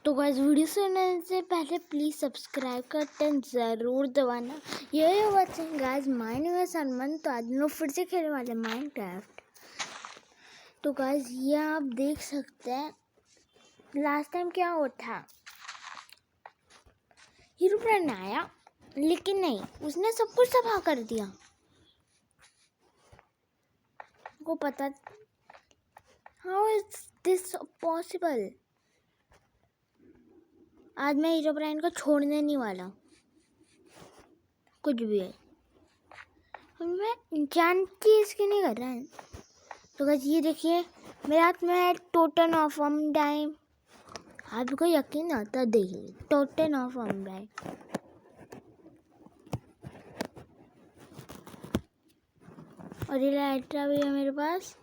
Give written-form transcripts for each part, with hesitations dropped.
तो guys video सुनने से पहले प्लीज़ सब्सक्राइब का बटन ज़रूर दबाना। ये watching guys, my name is Salman. तो आज हम लोग फिर से खेलने वाले माइनक्राफ्ट। तो गाइस ये आप देख सकते हैं लास्ट टाइम क्या हुआ था। हीरोब्राइन आया लेकिन नहीं, उसने सब कुछ तबाह कर दिया। को पता हाउ इज दिस पॉसिबल। आज मैं हीरोब्राइन को छोड़ने नहीं वाला, कुछ भी है। मैं जान के इसके नहीं कर रहा है। तो गाइस ये देखिए मेरे हाथ में है टोटन ऑफ टाइम। आपको यकीन आता देखिए टोटन ऑफ टाइम। और ये लाइट्रा भी है मेरे पास।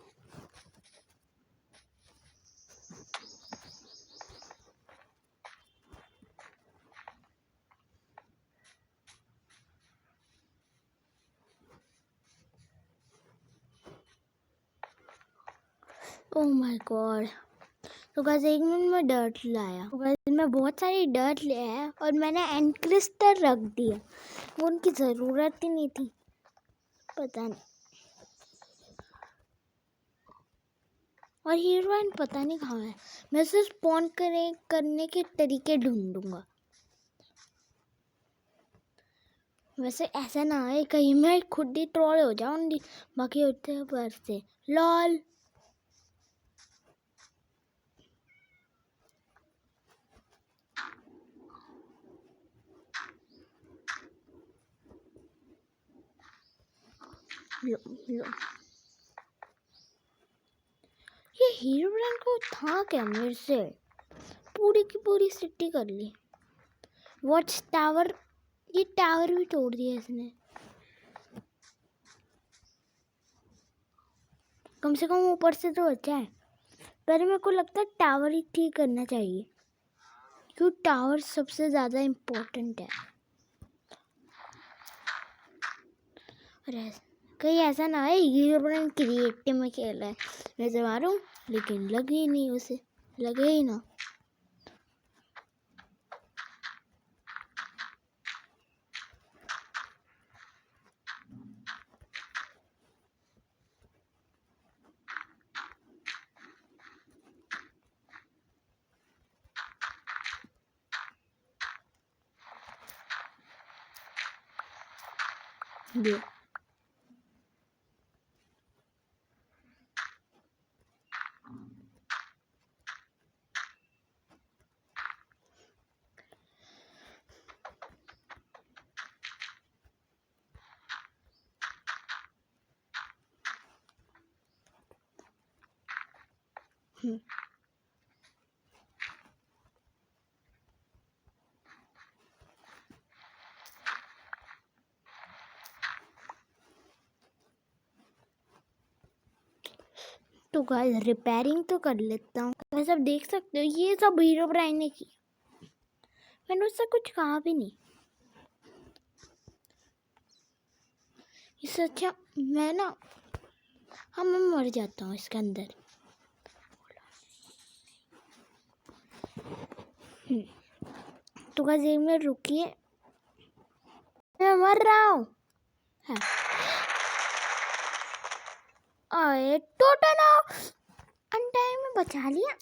Oh my god. तो गाइस 1 मिनट में डर्ट लाया। तो गाइस मैं बहुत सारी डर्ट ले आया और मैंने एनक्रिस्टर रख दिया। वो उनकी ज़रूरत ही नहीं थी, पता नहीं। और हीरोइन पता नहीं कहाँ है। मैं उसे स्पॉन करने के तरीके ढूंढूंगा। वैसे ऐसा ना है कहीं मैं खुद ही ट्रोल हो जाऊंगी बाकी होते पर से लॉल। लो। ये हीरोइन को था क्या मेरे से। पूरी की पूरी सिटी कर ली। वॉच टावर, ये टावर भी तोड़ दिया इसने। कम से कम ऊपर से तो अच्छा है, पर मेरे को लगता है टावर ही ठीक करना चाहिए क्योंकि टावर सबसे ज़्यादा इम्पोर्टेंट है। अरे कहीं ऐसा ना है हीरोइन क्रिएटिव में खेल रहा है। मैं से मारूं लेकिन लगे ही नहीं, उसे लगे ही ना। ये तो गाइस रिपेयरिंग तो कर लेता हूँ। तो सब देख सकते हो ये सब हीरोब्राइन ने की। मैंने उससे कुछ कहा भी नहीं। इससे अच्छा मैं ना मैं मर जाता हूँ इसके अंदर। तो गाइस 1 मिनट रुकिए, मैं मर रहा हूँ। अरे टोटल अनटाइम में बचा लिया।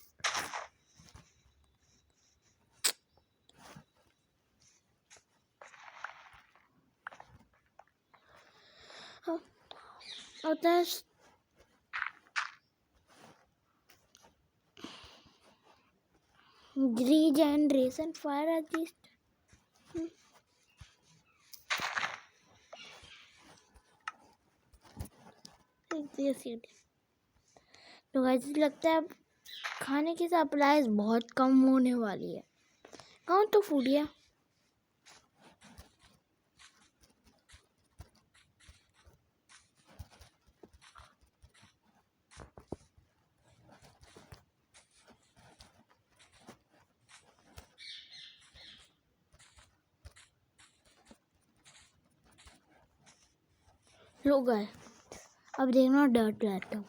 Regeneration fire artist. तो गाइस लगता है खाने की सप्लाई बहुत कम होने वाली है। कौन तो फूडिया। लोग गए, अब देखना डर्ट लाता हूँ।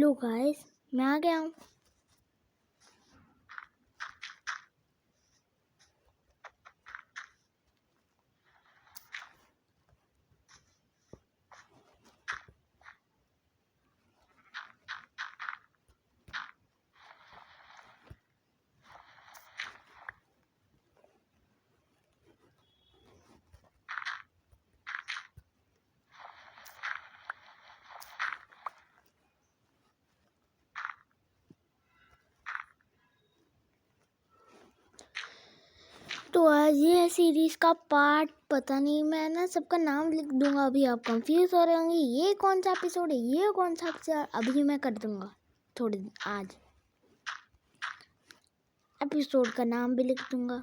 लो गाइस, मैं आ गया हूँ। तो आज ये सीरीज का पार्ट पता नहीं, मैं ना सबका नाम लिख दूंगा, अभी आप कंफ्यूज हो रहे होंगे ये कौन सा एपिसोड है, ये कौन सा एपिसोड, अभी मैं कर दूंगा थोड़ी आज एपिसोड का नाम भी लिख दूंगा।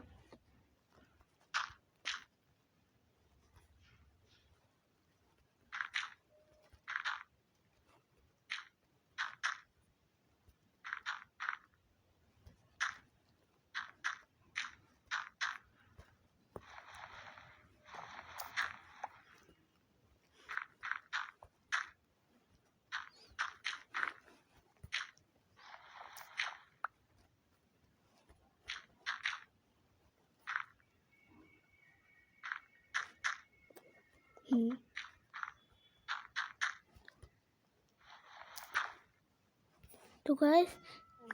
तो गाइस,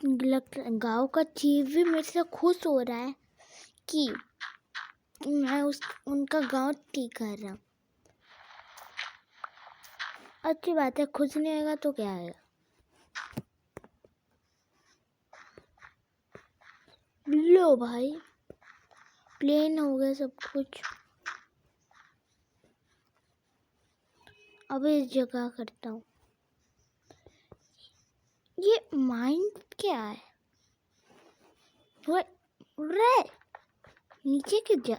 गांव का चीफ भी मेरे से खुश हो रहा है कि मैं उनका गांव ठीक कर रहा हूँ। अच्छी बात है, खुश नहीं होगा तो क्या आएगा। लो भाई, प्लेन हो गया सब कुछ। अब इस जगह करता हूँ। ये माइंड क्या है? रे नीचे क्यों जा?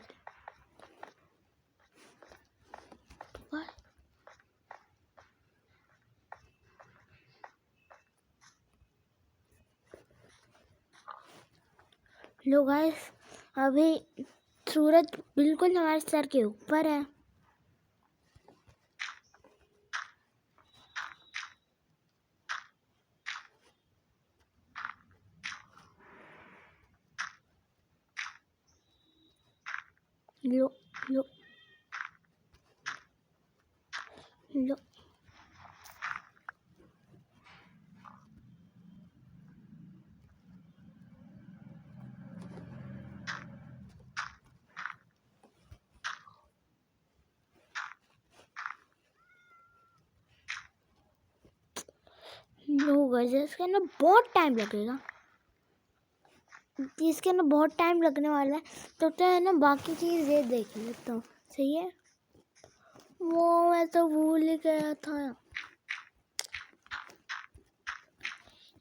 लो गाइस, अभी सूरज बिल्कुल हमारे सर के ऊपर है। लो लो लो, लो गाइस, इसके अंदर बहुत टाइम लगेगा। इसके अंदर बहुत टाइम लगने वाला है, तो है ना बाकी चीज़ ये देख लेता हूँ। सही है, वो मैं तो भूल ही गया था।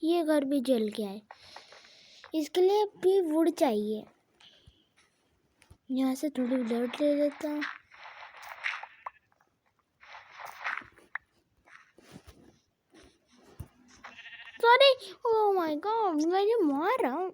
ये घर भी जल गया है, इसके लिए भी वुड चाहिए। यहाँ से थोड़ी ब्लड ले लेता हूँ। सॉरी, ओह माय गॉड, मैं ये मार रहा हूँ।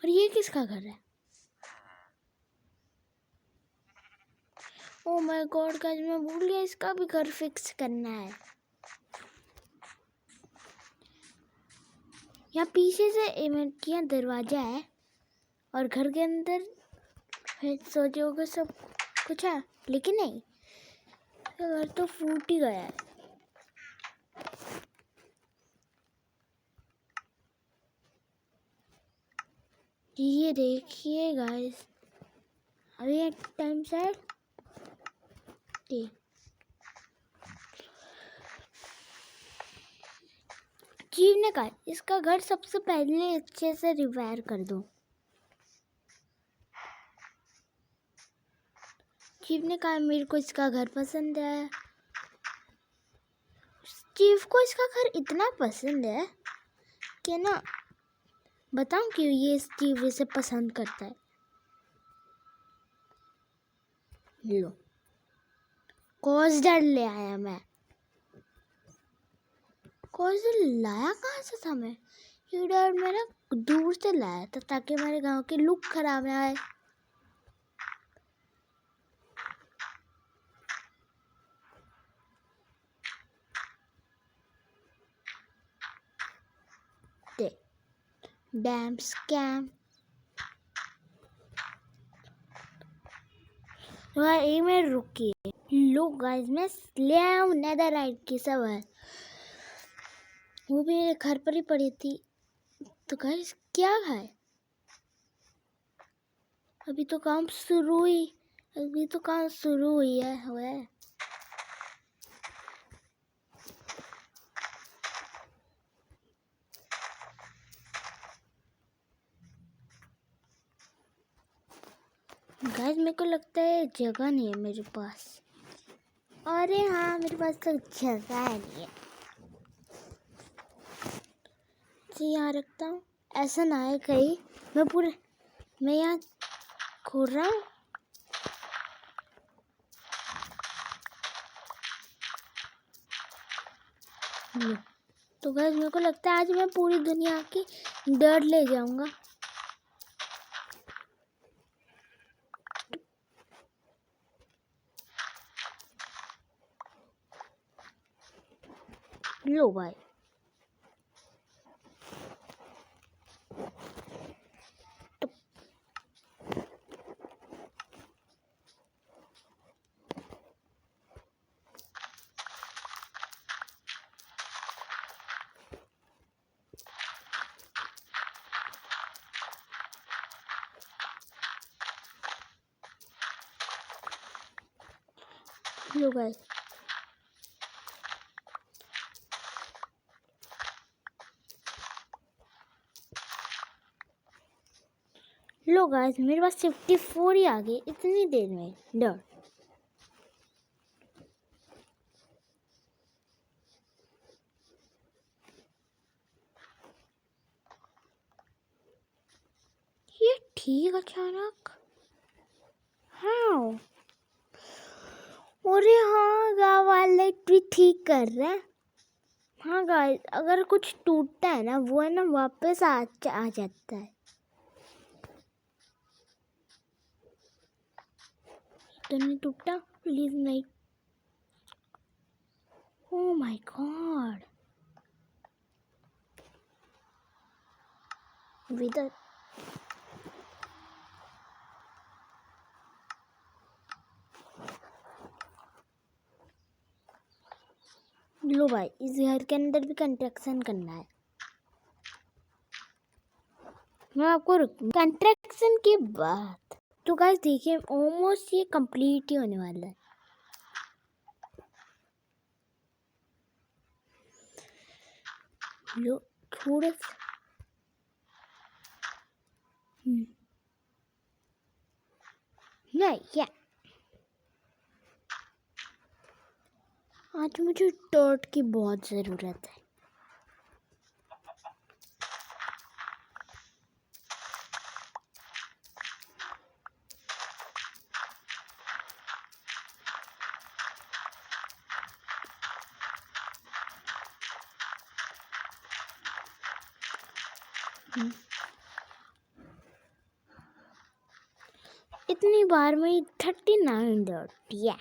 और ये किसका घर है? ओह माय गॉड गाइस, मैं भूल गया इसका भी घर फिक्स करना है। यहाँ पीछे से इवेंट किया दरवाजा है और घर के अंदर सोचे होगा सब कुछ है, लेकिन नहीं, घर तो फूट ही गया है। ये देखिए गाइस, अभी एक टाइम सेट चीफ ने कहा इसका घर सबसे पहले अच्छे से रिपेयर कर दो। चीफ ने कहा मेरे को इसका घर पसंद है। चीफ को इसका घर इतना पसंद है के ना बताऊं कि ये इस टीवी से पसंद करता है। लो कॉस्डर ले आया मैं। कॉस्डर लाया कहाँ से था मैं? ये डर मैं ना दूर से लाया था ताकि हमारे गांव की लुक खराब ना आए। Dam scam. एक मिनट रुकिए। लो गाइस मैं ले आया हूँ नेदरराइट की सवार। वो भी मेरे घर पर ही पड़ी थी। तो गाइस क्या है? अभी तो काम शुरू हुई है। गाइस मेरे को लगता है जगह नहीं है मेरे पास। अरे हाँ मेरे पास तो जगह नहीं है। तो यहाँ रखता हूँ। ऐसा ना है कहीं मैं यहाँ खोल रहा हूँ। तो गाइस मेरे को लगता है आज मैं पूरी दुनिया की डर ले जाऊंगा। लो भाई लो गाइस मेरे पास 54 ही आ गए इतनी देर में। डर ये ठीक अचानक। हाँ अरे हाँ गाँव वाले भी ठीक कर रहे हैं। हाँ गाइस अगर कुछ टूटता है ना वो है ना वापस आ जाता है। तो नहीं टूटा प्लीज नहीं। ओह माय गॉड विदर लो भाई इस घर के अंदर भी कंस्ट्रक्शन करना है। मैं आपको कंस्ट्रक्शन के बाद तो गाइस देखिए ऑलमोस्ट ये कंप्लीट ही होने वाला है। लो थोड़ा नहीं क्या आज मुझे टॉर्च की बहुत ज़रूरत है। इतनी बार में 39 डॉट या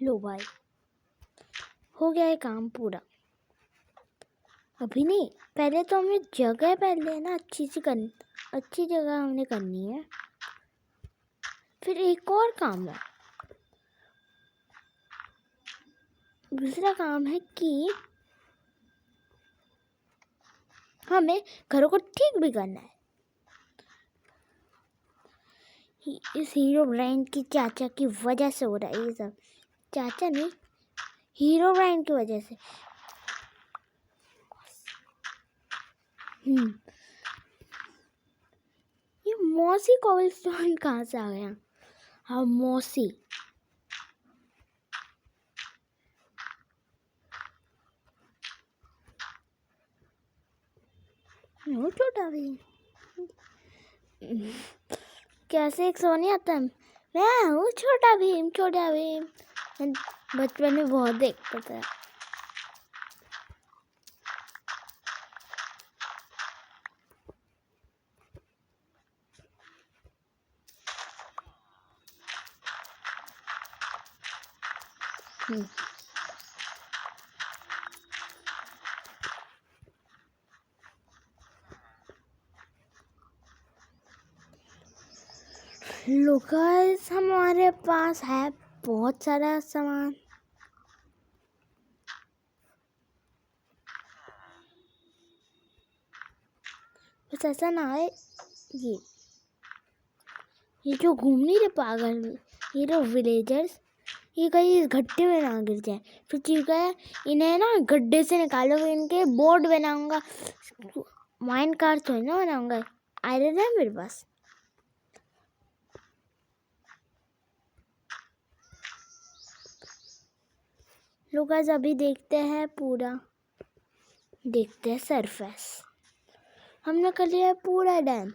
लो भाई हो गया है काम पूरा। अभी नहीं पहले तो हमें जगह पहले ना अच्छी जगह हमने करनी है। फिर एक और काम है। दूसरा काम है कि हमें घरों को ठीक भी करना है। इस हीरो ब्रांड की चाचा की वजह से हो रहा है ये सब। चाचा नहीं हीरो ब्रांड की वजह से। मौसी कॉबलस्टोन कहाँ से आ गया? हाँ मौसी। वो छोटा भी कैसे एक सो नहीं आता? मैं हूँ छोटा भीम, छोटा भीम। मैं बचपन में बहुत देखता था। लो गाइस, हमारे पास है बहुत सारा सामान। बस ऐसा ना है ये जो घूम नहीं रहे पागल, ये जो विलेजर्स, ये कहीं इस गड्ढे में ना गिर जाए। फिर ठीक है, इन्हें ना गड्ढे से निकालो, इनके बोर्ड बनाऊंगा। माइंड कार्ड थोड़ी ना बनाऊंगा, आयरन है मेरे पास। लोग गाइस अभी देखते हैं पूरा, देखते हैं सरफेस। हमने कर लिया है पूरा डैम।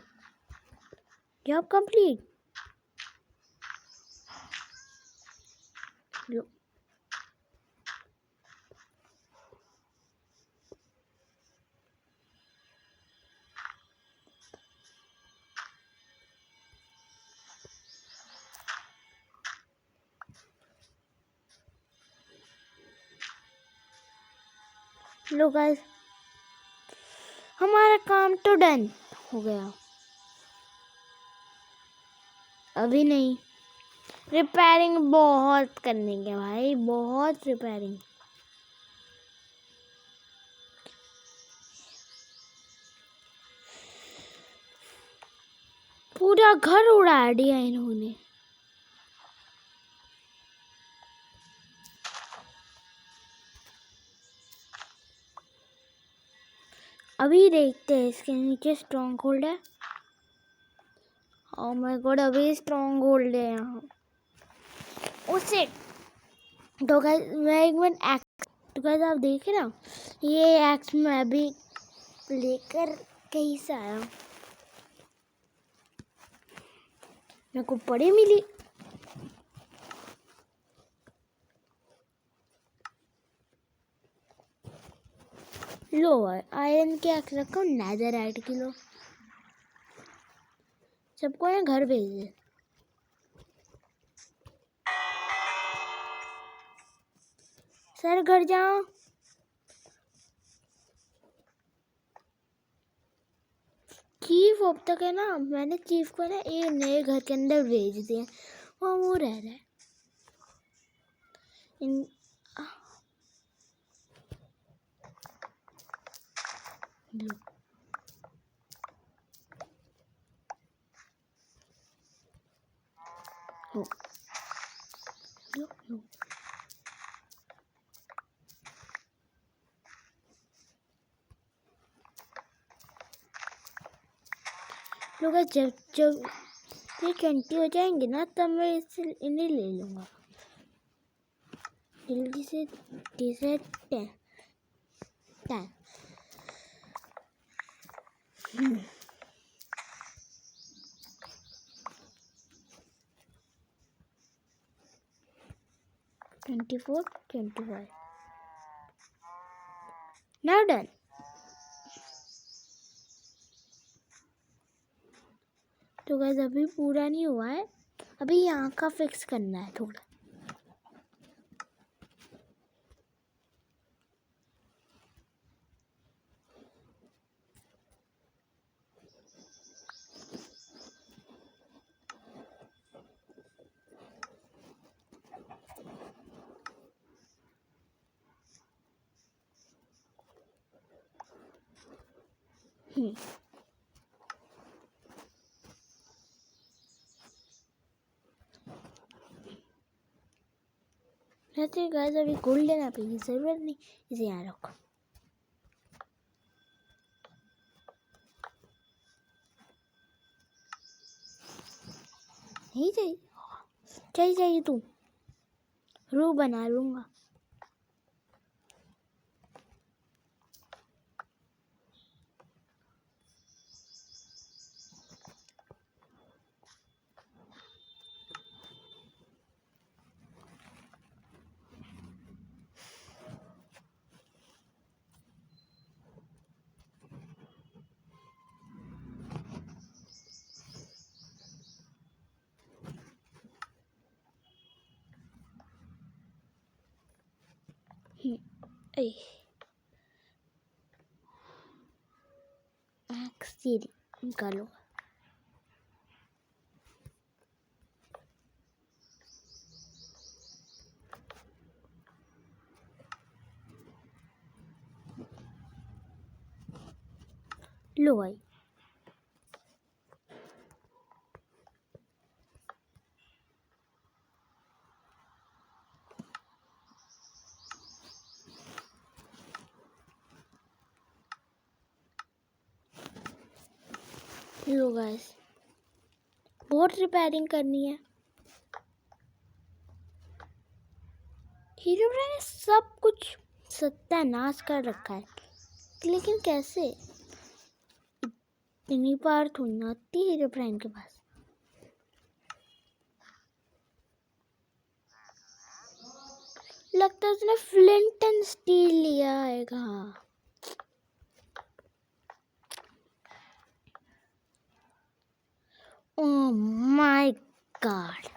Job complete. लो गाइस, हमारा काम तो डन हो गया। अभी नहीं, रिपेयरिंग बहुत करनी है भाई, बहुत रिपेयरिंग। पूरा घर उड़ा दिया इन्होंने। अभी देखते हैं, इसके नीचे स्ट्रॉन्ग होल्ड है। ओह माय गॉड, अभी स्ट्रॉन्ग होल्ड है यहाँ उसे। तो गाइस मैं एक मिनट एक्स, तो गाइस आप देखे ना, ये एक्स मैं अभी लेकर कहीं से आया, मेरे को पड़ी मिली। लो आयरन के एक्स रखो, नेदरराइट की लो। सबको ना घर भेजे। सर घर जाओ। चीफ अब तक है ना, मैंने चीफ को ना एक नए घर के अंदर भेज दिया, वो रह रहा है। लोग जब जब ये 20 हो जाएंगे ना, तब मैं इससे इन्हें ले लूँगा जल्दी से। 10 24 25 now done। तो गाइस अभी पूरा नहीं हुआ है, अभी यहाँ का फिक्स करना है थोड़ा। वैसे गाइस अभी गोल्ड लेना पे जरूरत नहीं, इसे यहाँ रखो। नहीं चाहिए, चाहिए तू, रू बना लूँगा। सीरी निकालो। लो भाई, लो गाइस, बहुत रिपेयरिंग करनी है। हीरोब्राइन ने सब कुछ सत्यानाश कर रखा है, लेकिन कैसे? इतनी पावर थोड़ी ना आती हीरोब्राइन के पास। लगता है उसने फ्लिंट एंड स्टील लिया है। कहाँ? ओह माय गॉड,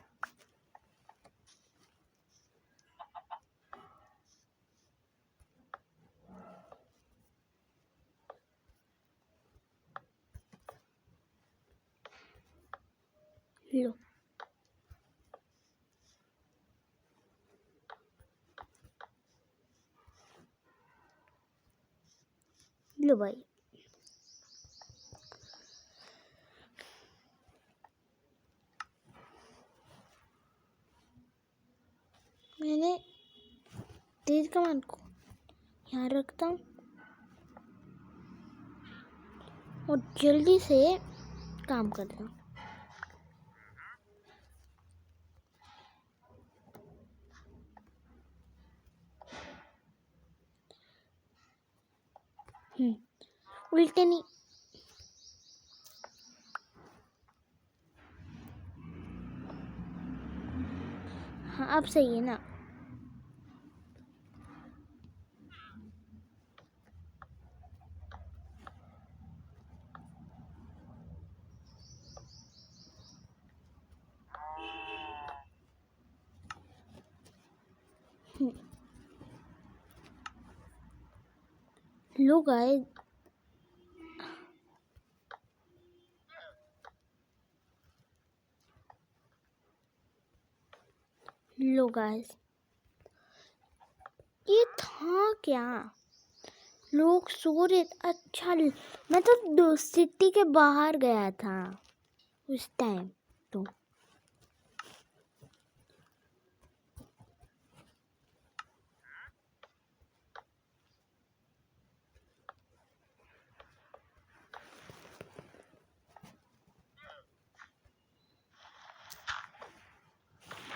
लो लो भाई, मैंने तेज कमान को यहाँ रखता हूँ और जल्दी से काम करता हूँ। उल्टे नहीं, हाँ अब सही है ना। लो गाइस, लो गाइस, ये था क्या? लोग सो रहे। अच्छा, मैं तो सिटी के बाहर गया था उस टाइम तो।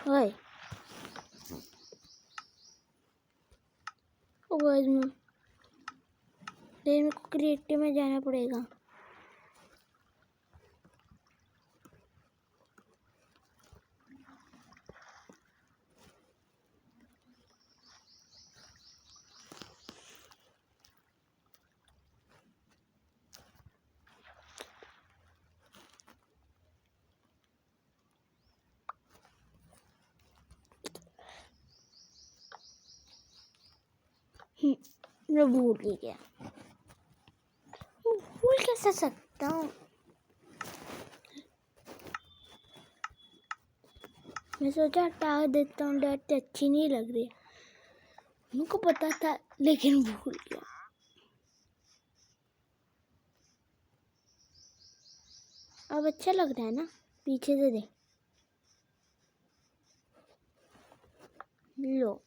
ओए गाइस, मेरे को क्रिएटिव में जाना पड़ेगा। मैं भूल ही गया। भूल कैसे सकता हूँ? मैं सोचा हटा देता हूँ, डर अच्छी नहीं लग रही। उनको पता था लेकिन भूल गया। अब अच्छा लग रहा है ना? पीछे से देख लो।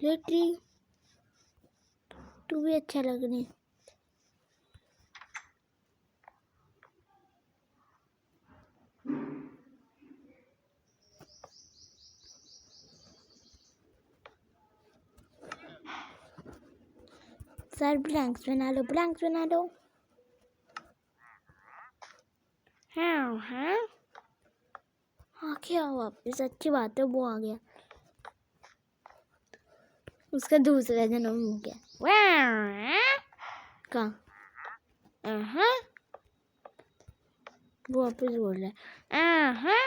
लेट्री तू भी अच्छा लग रही। सर ब्लैंक्स बना लो, ब्लैंक्स बना लो। हाँ हाँ हाँ, क्या वापस? अच्छी बात है, वो आ गया। उसका दूसरा जन्म हो गया। कहाँ? वो वापस बोल रहा है।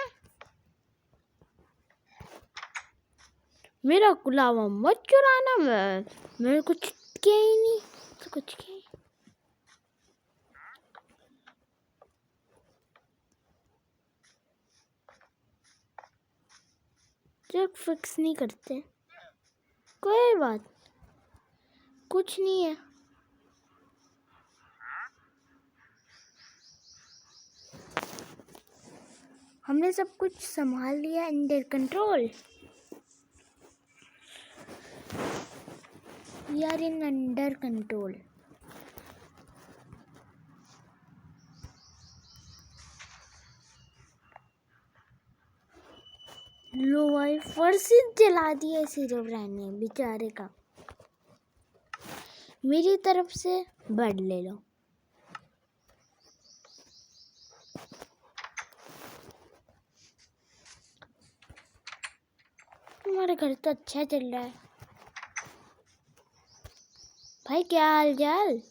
मेरा गुलावा मत चुराना। मेरे कुछ किया ही नहीं, तो कुछ किया ही। चेक फिक्स नहीं करते, कोई बात, कुछ नहीं है। हमने सब कुछ संभाल लिया, under control. We are in under control. लो भाई, फर्श जला दिया सिरोब्राइन ने बेचारे का। मेरी तरफ से बर्ड ले लो। तुम्हारे घर तो अच्छा चल रहा है भाई, क्या हाल चाल?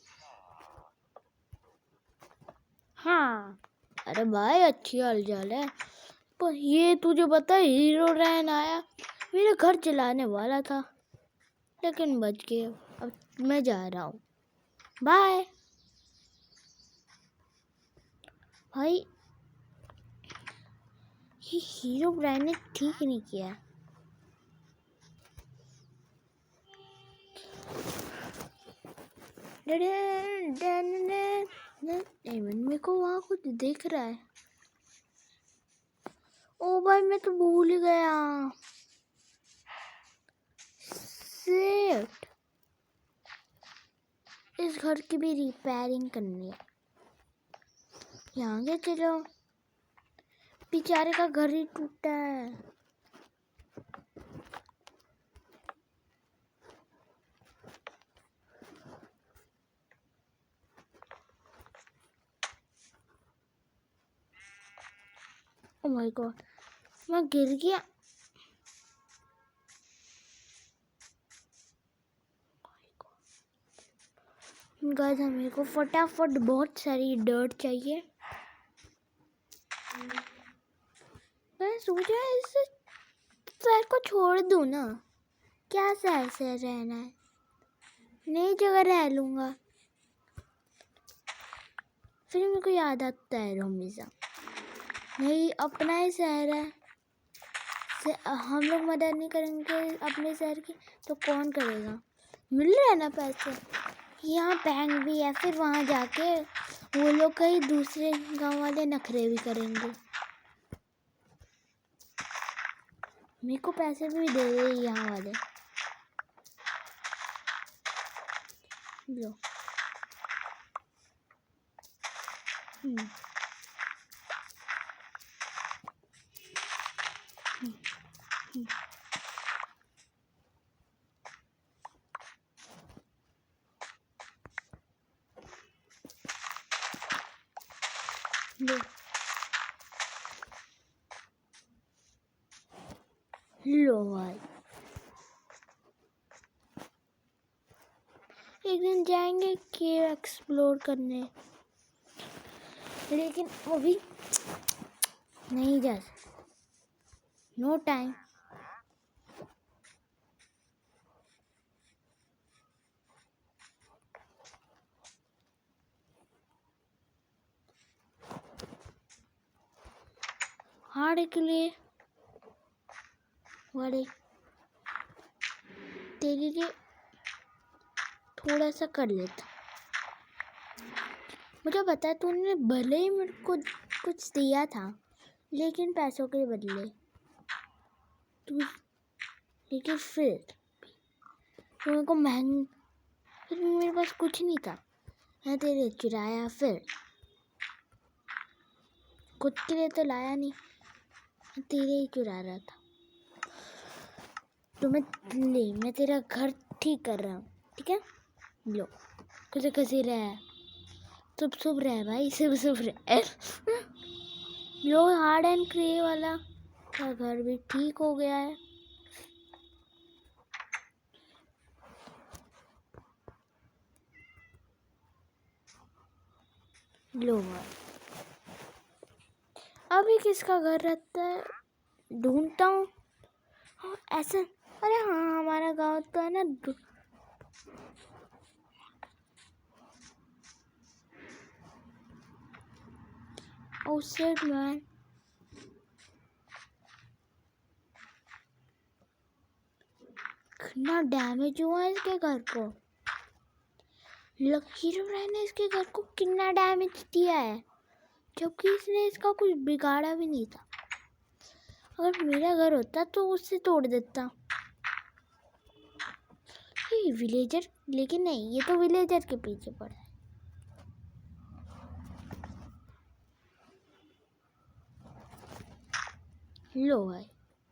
हाँ, अरे भाई अच्छी हाल चाल है। पर ये तुझे पता है, हीरो रैन आया, मेरे घर जलाने वाला था, लेकिन बच गया। अब मैं जा रहा हूँ, बाय। भाई ये हीरो ब्रांड ने ठीक नहीं किया। मेरे को वहाँ कुछ दिख रहा है। ओ भाई, मैं तो भूल गया। शिट, इस घर की भी रिपेयरिंग करनी है। यहाँ के चलो, बेचारे का घर ही टूटा है। ओ माय गॉड, मैं गिर गया। गाइस, मेरे को फटाफट बहुत सारी डर्ट चाहिए। मैं सोचा इस शहर को छोड़ दूँ ना, क्या शहर से रहना है, नई जगह रह लूँगा। फिर मेरे को याद आता है हमेशा, नहीं अपना ही शहर है, हम लोग मदद नहीं करेंगे अपने शहर की तो कौन करेगा? मिल रहा है ना पैसे, यहाँ बैंक भी है, फिर वहाँ जाके वो लोग कहीं दूसरे गांव वाले नखरे भी करेंगे। मेरे को पैसे भी दे रहे यहाँ वाले। लो, लो लो भाई, एक दिन जाएंगे केव एक्सप्लोर करने, लेकिन अभी नहीं जा सकते, नो टाइम। हार्ड के लिए वाले तेरे लिए थोड़ा सा कर लेता। मुझे पता है तूने भले ही मेरे को कुछ दिया था, लेकिन पैसों के बदले तू, लेकिन फिर मेरे को फिर मेरे पास कुछ नहीं था, मैं तेरे चुराया, फिर खुद के लिए तो लाया नहीं, मैं तेरे ही चुरा रहा था। तो मैं तेरा घर ठीक कर रहा हूँ, ठीक है? लो। कैसे कैसे रहा है, शुभ रहा है भाई, शुभ रहा है। लो हार्ड एंड क्ले वाला का घर भी ठीक हो गया है। लो भाई, अभी किसका घर रहता है, ढूंढता हूँ। ऐसा, अरे हाँ, हमारा गांव तो है ना। ओ शिट मैन, कितना डैमेज हुआ है इसके घर को। लकी राय ने इसके घर को कितना डैमेज दिया है, जबकि इसने इसका कुछ बिगाड़ा भी नहीं था। अगर मेरा घर होता तो उससे तोड़ देता। ये विलेजर, लेकिन नहीं, ये तो विलेजर के पीछे पड़ा है। लो भाई,